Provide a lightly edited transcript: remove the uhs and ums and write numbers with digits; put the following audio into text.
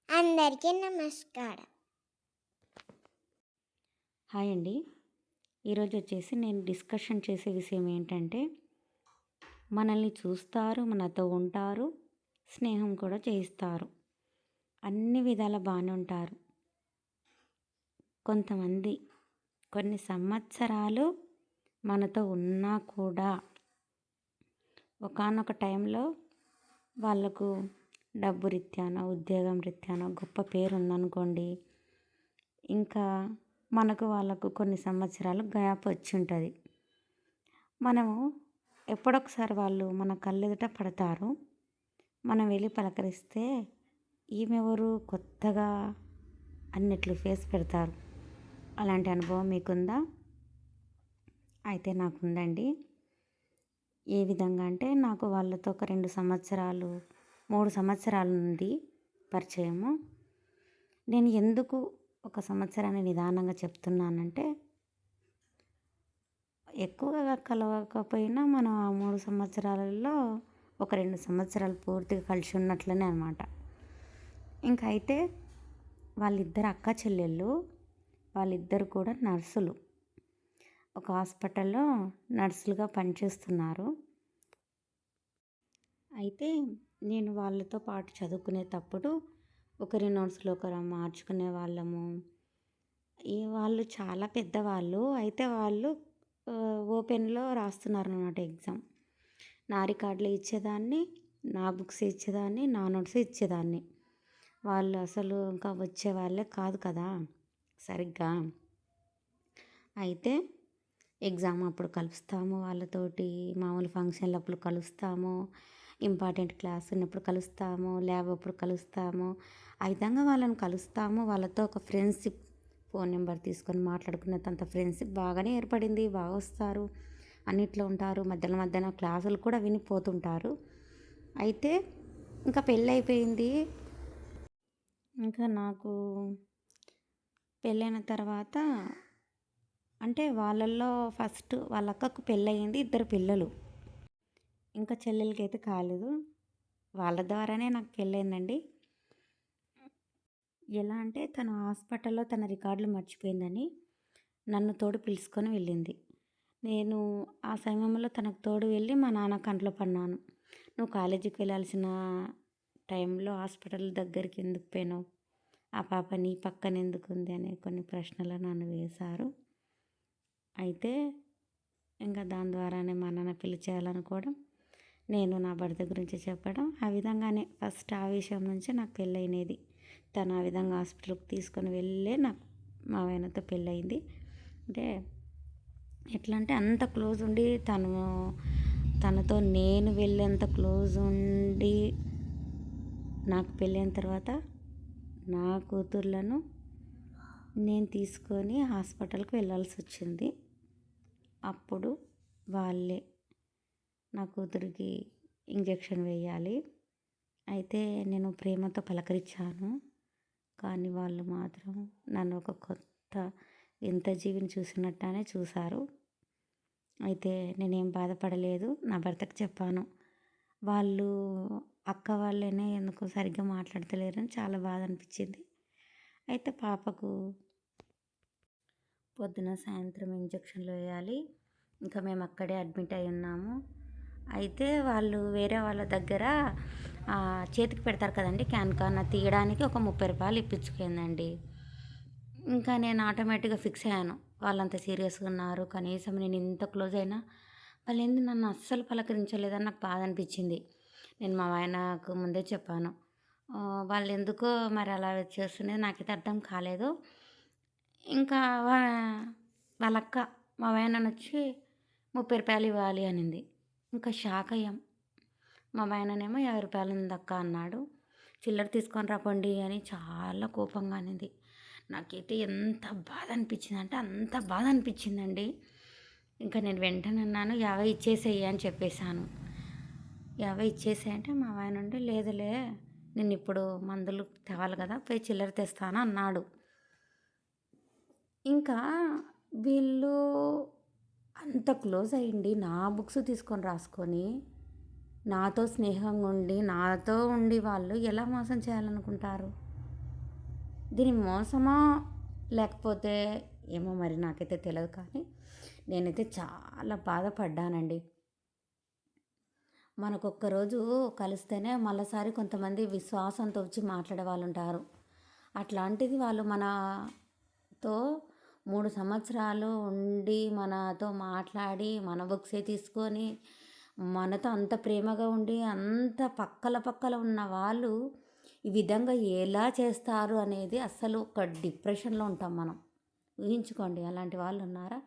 అందరికీ నమస్కారం. హాయ్ అండి. ఈరోజు వచ్చేసి నేను డిస్కషన్ చేసే విషయం ఏంటంటే, మనల్ని చూస్తారు, మనతో ఉంటారు, స్నేహం కూడా చేయిస్తారు. అన్ని విధాలా బాగానే ఉంటారు. కొంతమంది కొన్ని సంవత్సరాలు మనతో ఉన్నా కూడా ఒకానొక టైంలో వాళ్ళకు డబ్బు రీత్యానో, ఉద్యోగం రీత్యానో గొప్ప పేరు ఉందనుకోండి, ఇంకా మనకు వాళ్ళకు కొన్ని సంవత్సరాలు గ్యాప్ వచ్చి ఉంటుంది. మనము ఎప్పుడొకసారి వాళ్ళు మన కళ్ళెదుట పడతారు. మనం వెళ్ళి పలకరిస్తే ఈమెవరు కొత్తగా అన్నిట్లు ఫేస్ పెడతారు. అలాంటి అనుభవం మీకుందా? అయితే నాకుందండి. ఏ విధంగా అంటే, నాకు వాళ్ళతో ఒక 2 సంవత్సరాలు 3 సంవత్సరాల నుండి పరిచయము. నేను ఎందుకు ఒక సంవత్సరాన్ని నిదానంగా చెప్తున్నానంటే, ఎక్కువగా కలవకపోయినా మనం ఆ 3 సంవత్సరాలలో ఒక 2 సంవత్సరాలు పూర్తిగా కలిసి ఉన్నట్లనే అనమాట. ఇంకా అయితే వాళ్ళిద్దరు అక్క చెల్లెళ్ళు, వాళ్ళిద్దరు కూడా నర్సులు. ఒక హాస్పిటల్లో నర్సులుగా పనిచేస్తున్నారు. అయితే నేను వాళ్ళతో పాటు చదువుకునేటప్పుడు ఒకరి నోట్స్లో ఒకరు మార్చుకునే వాళ్ళము. వాళ్ళు చాలా పెద్దవాళ్ళు. అయితే వాళ్ళు ఓపెన్లో రాస్తున్నారనమాట ఎగ్జామ్. నా రికార్డులు ఇచ్చేదాన్ని, నా బుక్స్ ఇచ్చేదాన్ని, నా నోట్స్ ఇచ్చేదాన్ని. వాళ్ళు అసలు ఇంకా వచ్చేవాళ్ళే కాదు కదా సరిగ్గా. అయితే ఎగ్జామ్ అప్పుడు కలుస్తాము వాళ్ళతోటి, మామూలు ఫంక్షన్లు అప్పుడు కలుస్తాము, ఇంపార్టెంట్ క్లాస్ ఉన్నప్పుడు కలుస్తాము, ల్యాబ్ అప్పుడు కలుస్తాము. ఆ విధంగా వాళ్ళని కలుస్తాము. వాళ్ళతో ఒక ఫ్రెండ్షిప్, ఫోన్ నెంబర్ తీసుకొని మాట్లాడుకునేంత ఫ్రెండ్షిప్ బాగానే ఏర్పడింది. బాగా వస్తారు, అన్నిట్లో ఉంటారు, మధ్యలో మధ్యలో క్లాసులు కూడా వినిపోతుంటారు. అయితే ఇంకా పెళ్ళి అయిపోయింది. ఇంకా నాకు పెళ్ళైన తర్వాత అంటే వాళ్ళల్లో ఫస్ట్ వాళ్ళ అక్కకు పెళ్ళయింది, 2 పిల్లలు. ఇంకా చెల్లెలకైతే కాలేదు. వాళ్ళ ద్వారానే నాకు పెళ్ళయిందండి. ఎలా అంటే, తను హాస్పిటల్లో తన రికార్డులు మర్చిపోయిందని నన్ను తోడు పిలుచుకొని వెళ్ళింది. నేను ఆ సమయంలో తనకు తోడు వెళ్ళి మా నాన్న కంట్లో పడినాను. నువ్వు కాలేజీకి వెళ్ళాల్సిన టైంలో హాస్పిటల్ దగ్గరికి ఎందుకు పోయినావు, ఆ పాప నీ పక్కన ఎందుకు ఉంది అనే కొన్ని ప్రశ్నలు నన్ను వేశారు. అయితే ఇంకా దాని ద్వారానే మా నాన్న పెళ్లి చేయాలనుకోవడం, నేను నా భర్త గురించి చెప్పడం, ఆ విధంగానే ఫస్ట్ ఆ విషయం నుంచి నాకు పెళ్ళైనది. తను ఆ విధంగా హాస్పిటల్కి తీసుకొని వెళ్ళే నాకు మా ఆయనతో పెళ్ళయింది. అంటే ఎట్లా అంటే, అంత క్లోజ్ ఉండి తనతో నేను వెళ్ళేంత క్లోజ్ ఉండి నాకు పెళ్ళైన తర్వాత నా కూతుర్లను నేను తీసుకొని హాస్పిటల్కి వెళ్ళాల్సి వచ్చింది. అప్పుడు వాళ్ళే నా కూతురికి ఇంజెక్షన్ వేయాలి. అయితే నేను ప్రేమతో పలకరించాను. కానీ వాళ్ళు మాత్రం నన్ను ఒక కొత్త వింత జీవిని చూసినట్టునే చూశారు. అయితే నేనేం బాధపడలేదు. నా భర్తకు చెప్పాను. వాళ్ళు అక్క వాళ్ళనే ఎందుకో సరిగ్గా మాట్లాడతలేరని చాలా బాధ అనిపించింది. అయితే పాపకు పొద్దున సాయంత్రం ఇంజెక్షన్లు వేయాలి. ఇంకా మేము అక్కడే అడ్మిట్ అయి ఉన్నాము. అయితే వాళ్ళు వేరే వాళ్ళ దగ్గర చేతికి పెడతారు కదండి క్యాన్ తీయడానికి ఒక 30 రూపాయలు ఇప్పించుకుందండి. ఇంకా నేను ఆటోమేటిక్గా ఫిక్స్ అయ్యాను, వాళ్ళంత సీరియస్గా ఉన్నారు, కనీసం నేను ఇంత క్లోజ్ అయినా వాళ్ళు ఏంది నన్ను అస్సలు పలకరించలేదని నాకు బాధ అనిపించింది. నేను మా ఆయనకు ముందే చెప్పాను. వాళ్ళు ఎందుకో మరి అలా చేస్తున్నది నాకైతే అర్థం కాలేదు. ఇంకా వాళ్ళక్క మా ఆయనను వచ్చి 30 రూపాయలు ఇవ్వాలి అనింది. ఇంకా షాక్ అయ్యాం. మా ఆయననేమో 50 రూపాయలు ఉందక్క అన్నాడు. చిల్లర తీసుకొని రాపండి అని చాలా కోపంగా అనింది. నాకైతే ఎంత బాధ అనిపించింది అంటే అంత బాధ అనిపించిందండి. ఇంకా నేను వెంటనే అన్నాను, 50 ఇచ్చేసేయి అని చెప్పేశాను. 50 ఇచ్చేసేయి అంటే మా ఆయన ఉండి, లేదులే నేను ఇప్పుడు మందులు తేవాలి కదా, పోయి చిల్లర తెస్తాను అన్నాడు. ఇంకా వీళ్ళు అంత క్లోజ్ అయ్యింది, నా బుక్స్ తీసుకొని రాసుకొని నాతో స్నేహంగా ఉండి నాతో ఉండి వాళ్ళు ఎలా మోసం చేయాలనుకుంటారు? దీని మోసమా లేకపోతే ఏమో మరి నాకైతే తెలియదు, కానీ నేనైతే చాలా బాధపడ్డానండి. మనకొక్కరోజు కలిస్తేనే మళ్ళసారి కొంతమంది విశ్వాసంతో వచ్చి మాట్లాడే వాళ్ళు ఉంటారు. అట్లాంటిది వాళ్ళు మనతో 3 సంవత్సరాలు ఉండి మనతో మాట్లాడి మన బుక్సే తీసుకొని మనతో అంత ప్రేమగా ఉండి అంత పక్కల పక్కల ఉన్న వాళ్ళు ఈ విధంగా ఎలా చేస్తారు అనేది అస్సలు ఒక డిప్రెషన్లో ఉంటాం మనం. ఊహించుకోండి అలాంటి వాళ్ళు ఉన్నారా?